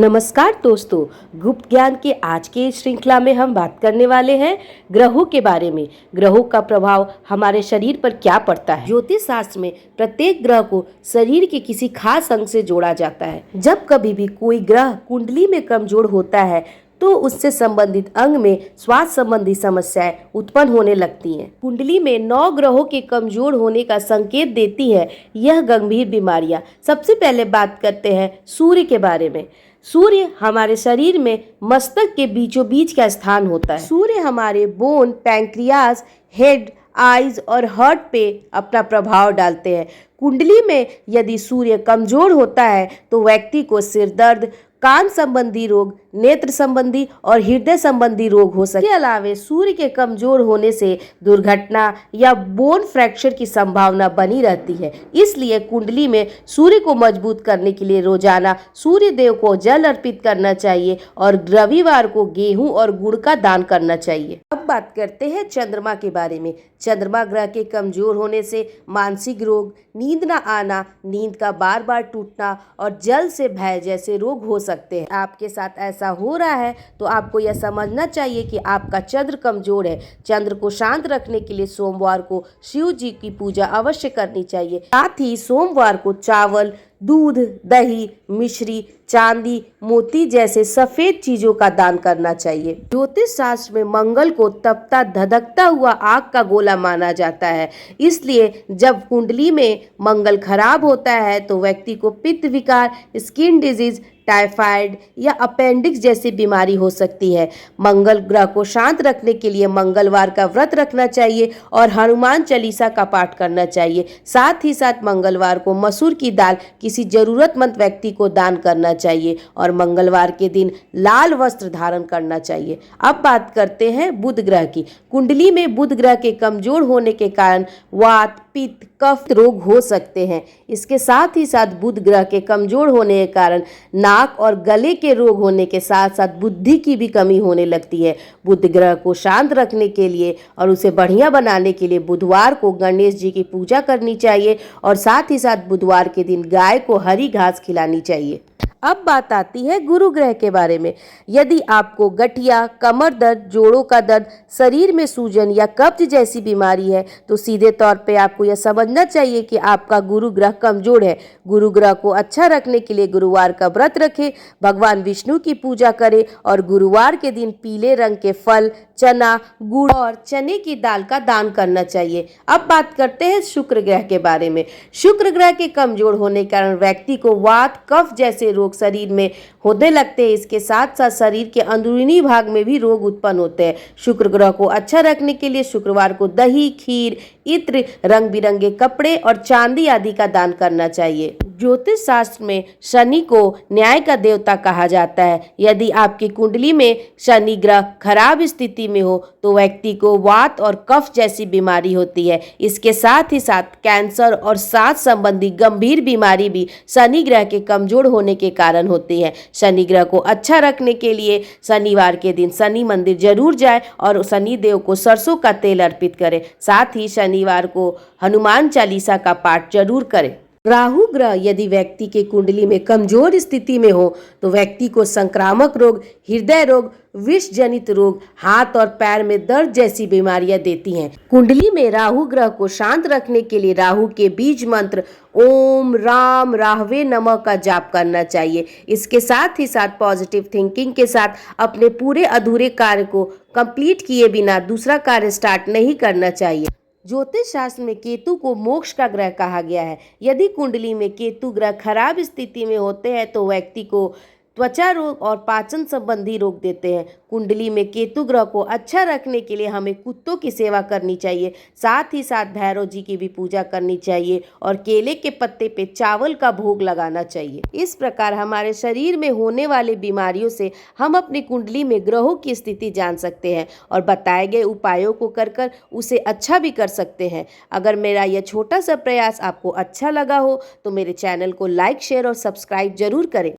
नमस्कार दोस्तों, गुप्त ज्ञान के आज के इस श्रृंखला में हम बात करने वाले हैं ग्रहों के बारे में। ग्रहों का प्रभाव हमारे शरीर पर क्या पड़ता है। ज्योतिष शास्त्र में प्रत्येक ग्रह को शरीर के किसी खास अंग से जोड़ा जाता है। जब कभी भी कोई ग्रह कुंडली में कमजोर होता है तो उससे संबंधित अंग में स्वास्थ्य संबंधी समस्याएं उत्पन्न होने लगती हैं। कुंडली में 9 ग्रहों के कमजोर होने का संकेत देती है यह गंभीर बीमारियां। सबसे पहले बात करते हैं सूर्य के बारे में। सूर्य हमारे शरीर में मस्तक के बीचों बीच का स्थान होता है। सूर्य हमारे बोन, पैंक्रियाज, हेड, आइज और हार्ट पे अपना प्रभाव डालते हैं। कुंडली में यदि सूर्य कमजोर होता है तो व्यक्ति को सिर दर्द, कान संबंधी रोग, नेत्र संबंधी और हृदय संबंधी रोग हो सकते हैं। इसके अलावा सूर्य के कमजोर होने से दुर्घटना या बोन फ्रैक्चर की संभावना बनी रहती है। इसलिए कुंडली में सूर्य को मजबूत करने के लिए रोजाना सूर्य देव को जल अर्पित करना चाहिए और रविवार को गेहूं और गुड़ का दान करना चाहिए। अब बात करते हैं चंद्रमा के बारे में। चंद्रमा ग्रह के कमजोर होने से मानसिक रोग, नींद न आना, नींद का बार बार टूटना और जल से भय जैसे रोग हो सकते हैं। आपके साथ ऐसा हो रहा है तो आपको यह समझना चाहिए कि आपका चंद्र कमजोर है। चंद्र को शांत रखने के लिए सोमवार को शिव जी की पूजा अवश्य करनी चाहिए। साथ ही सोमवार को चावल, दूध, दही, मिश्री, चांदी, मोती जैसे सफेद चीजों का दान करना चाहिए। ज्योतिष शास्त्र में मंगल को तपता धधकता हुआ आग का गोला माना जाता है। इसलिए जब कुंडली में मंगल खराब होता है तो व्यक्ति को पित्त विकार, स्किन डिजीज, टाइफाइड या अपेंडिक्स जैसी बीमारी हो सकती है। मंगल ग्रह को शांत रखने के लिए मंगलवार का व्रत रखना चाहिए और हनुमान चालीसा का पाठ करना चाहिए। साथ ही साथ मंगलवार को मसूर की दाल किसी जरूरतमंद व्यक्ति को दान करना चाहिए और मंगलवार के दिन लाल वस्त्र धारण करना चाहिए। अब बात करते हैं बुध ग्रह की। कुंडली में बुध ग्रह के कमजोर होने के कारण वात, पित्त, कफ रोग हो सकते हैं। इसके साथ ही साथ बुध ग्रह के कमजोर होने के कारण नाक और गले के रोग होने के साथ साथ बुद्धि की भी कमी होने लगती है। बुध ग्रह को शांत रखने के लिए और उसे बढ़िया बनाने के लिए बुधवार को गणेश जी की पूजा करनी चाहिए और साथ ही साथ बुधवार के दिन गाय को हरी घास खिलानी चाहिए। अब बात आती है गुरु ग्रह के बारे में। यदि आपको गठिया, कमर दर्द, जोड़ों का दर्द, शरीर में सूजन या कब्ज जैसी बीमारी है तो सीधे तौर पे आपको यह समझना चाहिए कि आपका गुरु ग्रह कमजोर है। गुरु ग्रह को अच्छा रखने के लिए गुरुवार का व्रत रखें, भगवान विष्णु की पूजा करें और गुरुवार के दिन पीले रंग के फल, चना, गुड़ और चने की दाल का दान करना चाहिए। अब बात करते हैं शुक्र ग्रह के बारे में। शुक्र ग्रह के कमजोर होने के कारण व्यक्ति को वात, कफ जैसे रोग शरीर में होने लगते हैं। इसके साथ साथ शरीर के अंदरूनी भाग में भी रोग उत्पन्न होते हैं। शुक्र ग्रह को अच्छा रखने के लिए शुक्रवार को दही, खीर, इत्र, रंग बिरंगे कपड़े और चांदी आदि का दान करना चाहिए। ज्योतिष शास्त्र में शनि को न्याय का देवता कहा जाता है। यदि आपकी कुंडली में शनि ग्रह खराब स्थिति में हो तो व्यक्ति को वात और कफ जैसी बीमारी होती है। इसके साथ ही साथ कैंसर और सांस संबंधी गंभीर बीमारी भी शनि ग्रह के कमजोर होने के कारण होती है। शनि ग्रह को अच्छा रखने के लिए शनिवार के दिन शनि मंदिर जरूर जाए और शनि देव को सरसों का तेल अर्पित करें। साथ ही शनिवार को हनुमान चालीसा का पाठ जरूर करें। राहु ग्रह यदि व्यक्ति के कुंडली में कमजोर स्थिति में हो तो व्यक्ति को संक्रामक रोग, हृदय रोग, विष जनित रोग, हाथ और पैर में दर्द जैसी बीमारियां देती हैं। कुंडली में राहु ग्रह को शांत रखने के लिए राहु के बीज मंत्र ओम राम राहवे नमः का जाप करना चाहिए। इसके साथ ही साथ पॉजिटिव थिंकिंग के साथ अपने पूरे अधूरे कार्य को कंप्लीट किए बिना दूसरा कार्य स्टार्ट नहीं करना चाहिए। ज्योतिष शास्त्र में केतु को मोक्ष का ग्रह कहा गया है। यदि कुंडली में केतु ग्रह खराब स्थिति में होते हैं तो व्यक्ति को त्वचा रोग और पाचन संबंधी रोग देते हैं। कुंडली में केतु ग्रह को अच्छा रखने के लिए हमें कुत्तों की सेवा करनी चाहिए। साथ ही साथ भैरव जी की भी पूजा करनी चाहिए और केले के पत्ते पे चावल का भोग लगाना चाहिए। इस प्रकार हमारे शरीर में होने वाली बीमारियों से हम अपनी कुंडली में ग्रहों की स्थिति जान सकते हैं और बताए गए उपायों को कर उसे अच्छा भी कर सकते हैं। अगर मेरा यह छोटा सा प्रयास आपको अच्छा लगा हो तो मेरे चैनल को लाइक, शेयर और सब्सक्राइब जरूर करें।